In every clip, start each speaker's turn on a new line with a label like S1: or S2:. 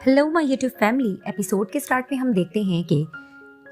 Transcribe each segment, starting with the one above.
S1: Hello my YouTube family. Episode के start में हम देखते हैं कि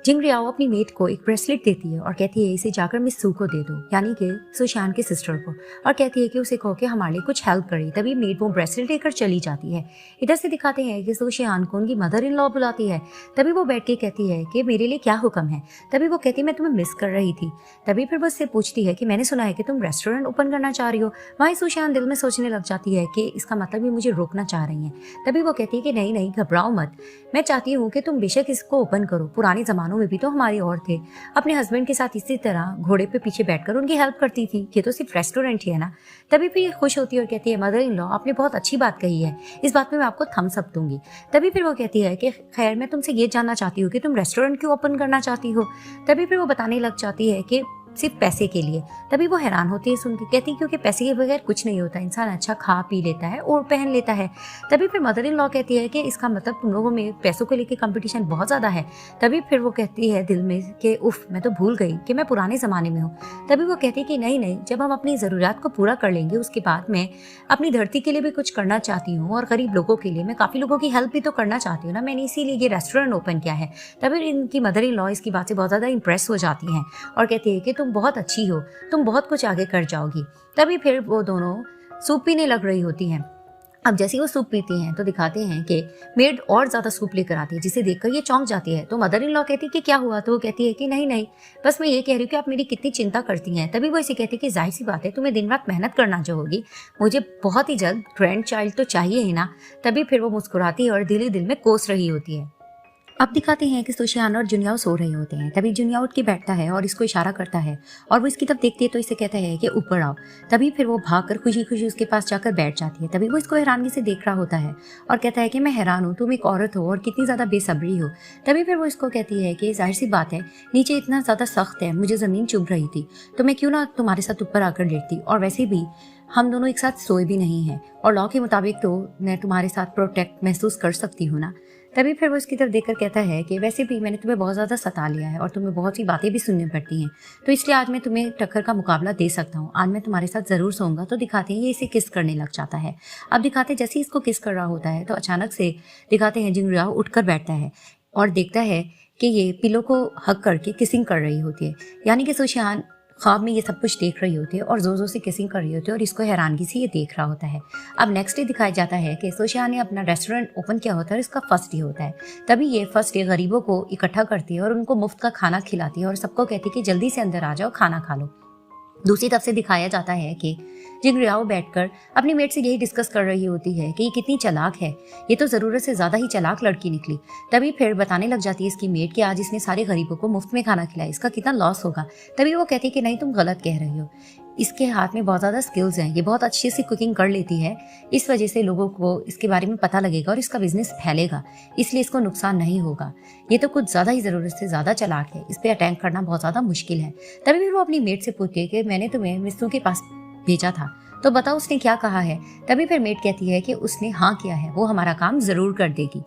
S1: जिंग रियाओ अपनी मेट को एक ब्रेसलेट देती है और कहती है इसे जाकर मिस सू को दे दो, यानी कि सुशान के सिस्टर को, और कहती है कि उसे कहो कि हमारे लिए कुछ हेल्प करे। तभी मेट वो ब्रेसलेट लेकर चली जाती है। इधर से दिखाते हैं कि सुशान को उनकी मदर इन लॉ बुलाती है। तभी वो बैठ के कहती है कि मेरे लिए क्या हुक्म है। तभी वो कहती है मैं तुम्हें मिस कर रही थी। तभी फिर वो उससे पूछती है कि मैंने सुना है कि तुम रेस्टोरेंट ओपन करना चाह रही हो। वहीं सुशान दिल में सोचने लग जाती है कि इसका मतलब ये मुझे रोकना चाह रही है। तभी वो कहती है कि नहीं नहीं, घबराओ मत, मैं चाहती हूँ कि तुम बेशक इसको ओपन करो। पुराने जमानों में भी तो हमारी और थे, अपने हस्बैंड के साथ इसी तरह घोड़े पे पीछे बैठकर उनकी हेल्प करती थी। ये तो सिर्फ रेस्टोरेंट ही है ना। तभी फिर ये खुश होती है और कहती है मदर इन लॉ, आपने बहुत अच्छी बात कही है, इस बात में मैं आपको थम्स अप दूंगी। तभी फिर वो कहती है कि खैर मैं तुमसे ये जानना चाहती हूँ कि तुम रेस्टोरेंट क्यों ओपन करना चाहती हो। तभी फिर वो बताने लग जाती है कि सिर्फ पैसे के लिए। तभी वो हैरान होती है सुन के, कहती है क्योंकि पैसे के बगैर कुछ नहीं होता, इंसान अच्छा खा पी लेता है और पहन लेता है। तभी फिर मदर इन लॉ कहती है कि इसका मतलब तुम लोगों में पैसों को लेकर कंपटीशन बहुत ज़्यादा है। तभी फिर वो कहती है दिल में कि उफ, मैं तो भूल गई कि मैं पुराने ज़माने में हूँ। तभी वो कहती है कि नहीं नहीं, जब हम अपनी ज़रूरियात को पूरा कर लेंगे उसके बाद मैं अपनी धरती के लिए भी कुछ करना चाहती हूँ और गरीब लोगों के लिए मैं काफ़ी लोगों की हेल्प भी तो करना चाहती हूँ ना, मैंने इसीलिए ये रेस्टोरेंट ओपन किया है। तभी इनकी मदर इन लॉ इसकी बात से बहुत ज़्यादा इंप्रेस हो जाती हैं और कहती है कि तुम बहुत अच्छी हो, तुम बहुत कुछ आगे कर जाओगी। तभी फिर वो दोनों सूप पीने लग रही होती हैं। अब जैसे ही वो सूप पीती हैं तो दिखाते हैं कि मेड और ज्यादा सूप लेकर आती है, जिसे देखकर ये चौंक जाती है। तो मदर इन लॉ कहती है कि क्या हुआ। तो वो कहती है कि नहीं नहीं, बस मैं ये कह रही हूँ कि आप मेरी कितनी चिंता करती हैं। तभी वो इसे कहती है कि जाहिर सी बात है, तुम्हें दिन रात मेहनत करना जो होगी, मुझे बहुत ही जल्द ग्रैंड चाइल्ड तो चाहिए ही ना। तभी फिर वो मुस्कुराती है और दिल ही दिल में कोस रही होती है। अब दिखाते हैं कि सुशियान और जुनियाओ सो रहे होते हैं। तभी जुनियाओ उठ के बैठता है और इसको इशारा करता है और वो इसकी तरफ देखती है तो इसे कहता है कि ऊपर आओ। तभी फिर वो भागकर खुशी खुशी उसके पास जाकर बैठ जाती है। तभी वो इसको हैरानगी से देख रहा होता है और कहता है कि मैं हैरान हूँ, तुम एक औरत हो और कितनी ज़्यादा बेसब्री हो। तभी फिर वो इसको कहती है कि जाहिर सी बात है, नीचे इतना ज़्यादा सख्त है, मुझे ज़मीन चुभ रही थी तो मैं क्यों ना तुम्हारे साथ ऊपर आकर लेटती, और वैसे भी हम दोनों एक साथ सोए भी नहीं हैं और लॉ के मुताबिक तो मैं तुम्हारे साथ प्रोटेक्ट महसूस कर सकती हूँ ना। तभी फिर वो इसकी तरफ देखकर कहता है कि वैसे भी मैंने तुम्हें बहुत ज़्यादा सता लिया है और तुम्हें बहुत सी बातें भी सुननी पड़ती हैं, तो इसलिए आज मैं तुम्हें टक्कर का मुकाबला दे सकता हूँ, आज मैं तुम्हारे साथ ज़रूर सोऊंगा। तो दिखाते हैं ये इसे किस करने लग जाता है। अब दिखाते हैं जैसे ही इसको किस कर रहा होता है तो अचानक से दिखाते हैं जिंग रियाओ उठकर बैठता है और देखता है कि ये पिलो को हक करके किसिंग कर रही होती है, यानी कि सुशान ख्वाब में ये सब कुछ देख रही होती है और जोर जोर से किसिंग कर रही होती है और इसको हैरानगी से ये देख रहा होता है। अब नेक्स्ट डे दिखाया जाता है कि सुशान ने अपना रेस्टोरेंट ओपन किया होता है और इसका फर्स्ट डे होता है। तभी ये फर्स्ट डे गरीबों को इकट्ठा करती है और उनको मुफ्त का खाना खिलाती है और सबको कहती है कि जल्दी से अंदर आ जाओ, खाना खा लो। दूसरी तरफ से दिखाया जाता है कि जिंग रियाओ बैठकर अपनी मेट से यही डिस्कस कर रही होती है कि ये कितनी चालाक है, ये तो ज़रूरत से ज़्यादा ही चालाक लड़की निकली। तभी फिर बताने लग जाती है इसकी मेट कि आज इसने सारे गरीबों को मुफ्त में खाना खिलाया, इसका कितना लॉस होगा। तभी वो कहती है कि नहीं, तुम गलत कह रही हो, इसके हाथ में बहुत ज़्यादा स्किल्स हैं, ये बहुत अच्छे से कुकिंग कर लेती है, इस वजह से लोगों को इसके बारे में पता लगेगा और इसका बिजनेस फैलेगा, इसलिए इसको नुकसान नहीं होगा। ये तो कुछ ज़्यादा ही ज़रूरत से ज़्यादा चालाक है, इस पर अटैक करना बहुत ज़्यादा मुश्किल है। तभी फिर वो अपनी मेट से पूछती है कि मैंने तुम्हें मिस्सू के पास भेजा था, तो बताओ उसने क्या कहा है। तभी फिर मेट कहती है कि उसने हाँ किया है, वो हमारा काम ज़रूर कर देगी।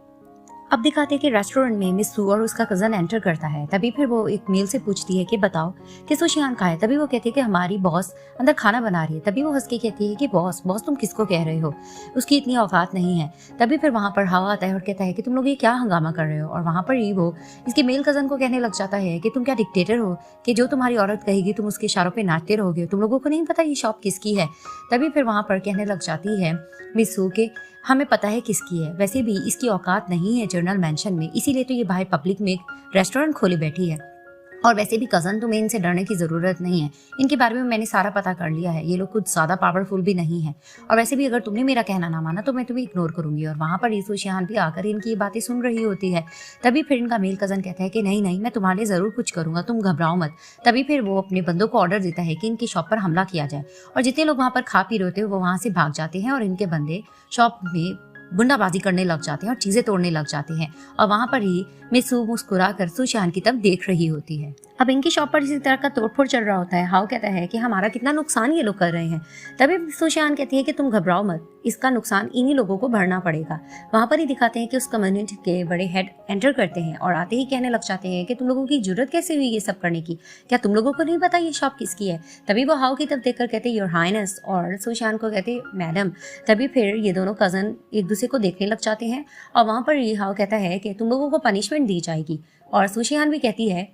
S1: अब दिखाते हैं कि रेस्टोरेंट में मिस्सू और उसका कज़न एंटर करता है। तभी फिर वो एक मील से पूछती है कि बताओ कि सुशियान कहाँ है। तभी वो कहती है कि हमारी बॉस अंदर खाना बना रही है। तभी वो हंस के कहती है कि बॉस बॉस तुम किसको कह रहे हो, उसकी इतनी औकात नहीं है। तभी फिर वहाँ पर हवा आता है और कहता है कि तुम लोग ये क्या हंगामा कर रहे हो, और वहाँ पर ही वो इसके मेल कज़न को कहने लग जाता है कि तुम क्या डिक्टेटर हो कि जो तुम्हारी औरत कहेगी तुम उसके इशारों पर नाचते रहोगे, तुम लोगों को नहीं पता ये शॉप किसकी है। तभी फिर वहाँ पर कहने लग जाती है मिस्सू के हमें पता है किसकी है, वैसे भी इसकी औकात नहीं है जनरल मेंशन में, इसीलिए तो ये बाहर पब्लिक में एक रेस्टोरेंट खोले बैठी है, और वैसे भी कज़न तुम्हें इनसे डरने की ज़रूरत नहीं है, इनके बारे में मैंने सारा पता कर लिया है, ये लोग कुछ ज़्यादा पावरफुल भी नहीं है, और वैसे भी अगर तुमने मेरा कहना ना माना तो मैं तुम्हें इग्नोर करूंगी। और वहाँ पर सुशियान भी आकर इनकी ये बातें सुन रही होती है। तभी फिर इनका मेल कज़न कहता है कि नहीं नहीं, मैं तुम्हारे ज़रूर कुछ करूँगा, तुम घबराओ मत। तभी फिर वो अपने बंदों को ऑर्डर देता है कि इनकी शॉप पर हमला किया जाए, और जितने लोग वहाँ पर खा पी रहे होते हैं वो वहाँ से भाग जाते हैं और इनके बंदे शॉप में गुंडाबाजी करने लग जाते हैं और चीजें तोड़ने लग जाते हैं, और वहां पर ही मिस्सू मुस्कुरा कर सुशान की तरफ देख रही होती है। अब इनकी शॉप पर इसी तरह का तोड़फोड़ चल रहा होता है। हाउ कहता है कि हमारा कितना नुकसान ये लोग कर रहे हैं। तभी सुशान कहती है कि तुम घबराओ मत, इसका नुकसान इन्हीं लोगों को भरना पड़ेगा। वहां पर ही दिखाते हैं कि उस कम्युनिटी के बड़े हेड एंटर करते हैं और आते ही कहने लग जाते हैं कि तुम लोगों की जरूरत कैसे हुई ये सब करने की, क्या तुम लोगों को नहीं पता ये शॉप किसकी है। तभी वो हाउ की तरफ देखकर कहते योर हाइनेस, और सुशान को कहते मैडम। तभी फिर ये दोनों कजन एक दूसरे को देखने लग जाते हैं और वहां पर ये हाउ कहता है कि तुम लोगों को पनिशमेंट दी जाएगी। और सुशान भी कहती है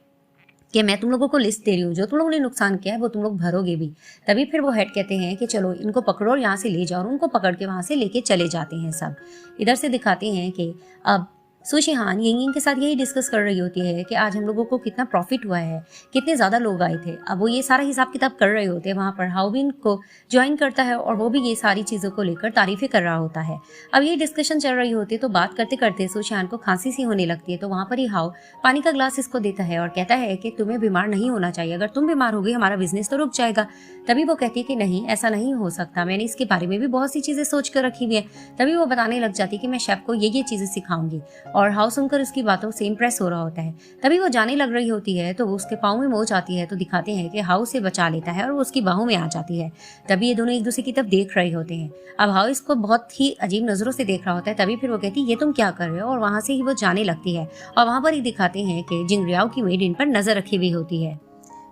S1: कि मैं तुम लोगों को लिस्ट दे रही हूँ, जो तुम लोगों ने नुकसान किया है वो तुम लोग भरोगे भी। तभी फिर वो हेड कहते हैं कि चलो इनको पकड़ो और यहाँ से ले जाओ, और उनको पकड़ के वहाँ से लेके चले जाते हैं सब। इधर से दिखाते हैं कि अब सुशिहान यिंग के साथ यही डिस्कस कर रही होती है कि आज हम लोगों को कितना प्रॉफिट हुआ है, कितने ज़्यादा लोग आए थे। अब वो ये सारा हिसाब किताब कर रहे होते हैं। वहाँ पर हाउ भी इनको ज्वाइन करता है और वो भी ये सारी चीज़ों को लेकर तारीफें कर रहा होता है। अब ये डिस्कशन चल रही होती है तो बात करते करते सुशिहान को खांसी सी होने लगती है। तो वहाँ पर ही हाउ पानी का ग्लास इसको देता है और कहता है कि तुम्हें बीमार नहीं होना चाहिए, अगर तुम बीमार हो गई हमारा बिजनेस तो रुक जाएगा। तभी वो कहती है कि नहीं, ऐसा नहीं हो सकता, मैंने इसके बारे में भी बहुत सी चीज़ें सोच कर रखी हुई है। तभी वो बताने लग जाती है कि मैं शेफ को ये चीज़ें सिखाऊंगी, और हाउ सुनकर उसकी बातों से इम्प्रेस हो रहा होता है। तभी वो जाने लग रही होती है तो उसके पाँव में मोच आती है। तो दिखाते हैं कि हाउ से बचा लेता है और वो उसकी बाहों में आ जाती है। तभी ये दोनों एक दूसरे की तरफ देख रहे होते हैं। अब हाउ इसको बहुत ही अजीब नजरों से देख रहा होता है। तभी फिर वो कहती है ये तुम क्या कर रहे हो, और वहां से ही वो जाने लगती है। और वहां पर ही दिखाते हैं कि जिंगरियाओ की मेड इन पर नजर रखी हुई होती है।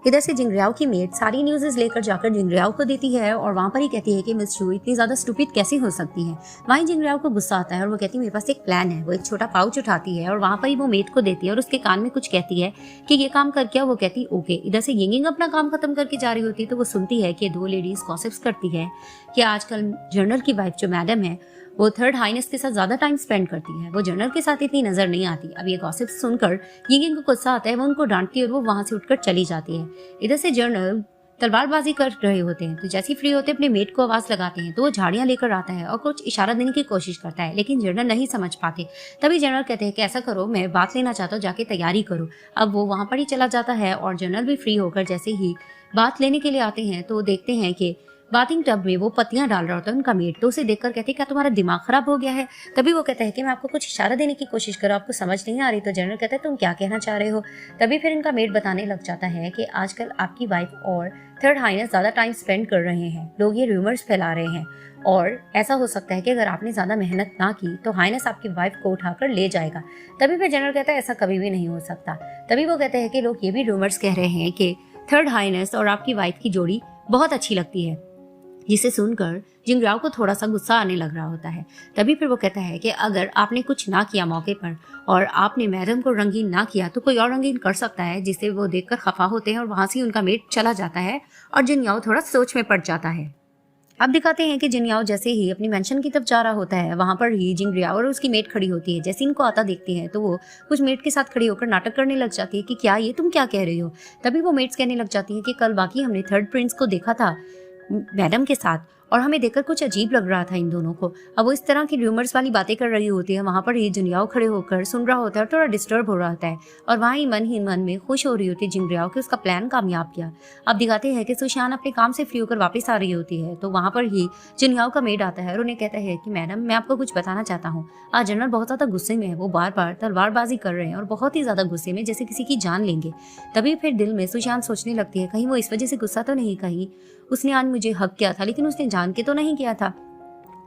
S1: इधर से जिंगरियाओ की मेड सारी न्यूज़ लेकर जाकर जिंगरियाओ को देती है और वहाँ पर ही कहती है कि मिस शू इतनी ज़्यादा स्टूपिड कैसे हो सकती है। वहीं जिंगरियाओ को गुस्सा आता है और वो कहती है मेरे पास एक प्लान है। वो एक छोटा पाउच उठाती है और वहाँ पर ही वो मेड को देती है और उसके कान में कुछ कहती है कि ये काम कर क्या। वो कहती ओके। इधर से यिंग अपना काम खत्म करके जा रही होती है तो वो सुनती है कि दो लेडीज गॉसिप्स करती है कि आजकल जनरल की वाइफ जो मैडम है वो थर्ड हाइनेस के साथ ज्यादा टाइम स्पेंड करती है, वो जनरल के साथ इतनी नजर नहीं आती। अब ये गॉसिप सुनकर यिंग को गुस्सा आता है, वो उनको डांटती है और वो वहां से उठकर चली जाती है। इधर से जनरल तलवारबाजी कर रहे होते हैं तो जैसे ही फ्री होते अपने मेट को आवाज लगाते हैं तो वो झाड़ियां लेकर आता है और कुछ इशारा देने की कोशिश करता है, लेकिन जनरल नहीं समझ पाते। तभी जनरल कहते हैं कि ऐसा करो, मैं बात लेना चाहता हूँ, जाके तैयारी करो। अब वो वहां पर ही चला जाता है और जनरल भी फ्री होकर जैसे ही बात लेने के लिए आते हैं तो देखते हैं कि बाथिंग टब में वो पत्तियां डाल रहा होता है उनका मेट। तो उसे देखकर कहते हैं क्या तुम्हारा दिमाग खराब हो गया है। तभी वो कहता है कि मैं आपको कुछ इशारा देने की कोशिश कर रहा हूं, आपको समझ नहीं आ रही। तो जनरल कहता है तुम क्या कहना चाह रहे हो। तभी फिर इनका मेट बताने लग जाता है कि आजकल आपकी वाइफ और थर्ड हाइनेस ज्यादा टाइम स्पेंड कर रहे हैं, लोग ये रूमर्स फैला रहे हैं, और ऐसा हो सकता है कि अगर आपने ज्यादा मेहनत ना की तो हाइनेस आपकी वाइफ को उठाकर ले जाएगा। तभी फिर जनरल कहता है ऐसा कभी भी नहीं हो सकता। तभी वो कहते हैं कि लोग ये भी रूमर्स कह रहे हैं कि थर्ड हाइनेस और आपकी वाइफ की जोड़ी बहुत अच्छी लगती है, जिसे सुनकर जिंगराओ को थोड़ा सा गुस्सा आने लग रहा होता है। तभी फिर वो कहता है कि अगर आपने कुछ ना किया मौके पर और आपने मैडम को रंगीन ना किया तो कोई और रंगीन कर सकता है, जिसे वो देखकर खफा होते हैं और वहां से उनका मेट चला जाता है और जिनयाओ थोड़ा सोच में पड़ जाता है। अब दिखाते हैं कि जिनयाओ जैसे ही अपनी मेंशन की तरफ जा रहा होता है वहां पर ही जिंगरियाओ और उसकी मेट खड़ी होती है। जैसे इनको आता देखती है तो वो कुछ मेट के साथ खड़ी होकर नाटक करने लग जाती है कि क्या ये तुम क्या कह रही हो। तभी वो मेट्स कहने लग जाती है कि कल बाकी हमने थर्ड प्रिंस को देखा था मैडम के साथ और हमें देखकर कुछ अजीब लग रहा था इन दोनों को। अब वो इस तरह की रूमर्स वाली बातें कर रही होती है। वहां पर ही जिंगरियाओ खड़े होकर सुन रहा होता है और थोड़ा डिस्टर्ब हो रहा होता है और वहां ही मन में खुश हो रही होती है जिंगरियाओ कि उसका प्लान कामयाब किया। अब दिखाते हैं कि सुशान अपने काम से फ्री होकर वापस आ रही होती है तो वहां पर ही जिंगरियाओ का मेड आता है और उन्हें कहता है कि मैडम मैं आपको कुछ बताना चाहता हूँ, आज जनरल बहुत ज्यादा गुस्से में है, वो बार बार तलवारबाजी कर रहे हैं और बहुत ही ज्यादा गुस्से में, जैसे किसी की जान लेंगे। तभी फिर दिल में सुशांत सोचने लगती है कहीं वो इस वजह से गुस्सा तो नहीं, कहीं उसने आज मुझे हक किया था लेकिन उसने जान के तो नहीं किया था।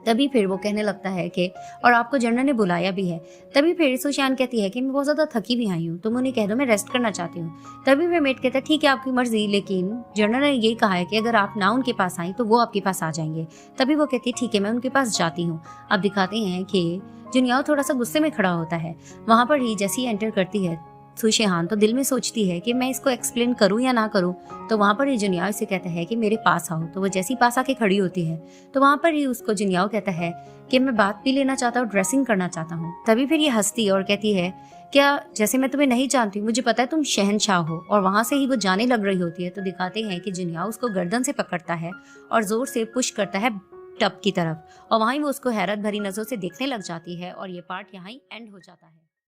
S1: तभी फिर वो कहने लगता है कि और आपको जनरल ने बुलाया भी है। तभी फिर सुशांत कहती है कि मैं बहुत ज्यादा थकी भी आई हूँ, तुम उन्हें कह दो मैं रेस्ट करना चाहती हूँ। तभी फिर मेट कहता है ठीक है आपकी मर्जी, लेकिन जनरल ने यही कहा है कि अगर आप ना उनके पास आई तो वो आपके पास आ जाएंगे। तभी वो कहती है ठीक है मैं उनके पास जाती हूँ। अब दिखाते हैं कि जिनयाओ थोड़ा सा गुस्से में खड़ा होता है। वहां पर ही जैसी एंटर करती है सुशिहान तो दिल में सोचती है कि मैं इसको एक्सप्लेन करूं या ना करूं। तो वहां पर ही जिनयाओ से कहता है कि मेरे पास आओ। तो वो जैसी पास आके खड़ी होती है तो वहां पर ही उसको जिनयाओ कहता है कि मैं बात भी लेना चाहता हूँ, ड्रेसिंग करना चाहता हूँ। तभी फिर ये हंसती और कहती है क्या जैसे मैं तुम्हें नहीं जानती, मुझे पता है तुम शहनशाह हो। और वहां से ही वो जाने लग रही होती है तो दिखाते हैं कि जिनयाओ उसको गर्दन से पकड़ता है और जोर से पुश करता है टब की तरफ और वहीं वो उसको हैरत भरी नजरों से देखने लग जाती है और ये पार्ट यहाँ ही एंड हो जाता है।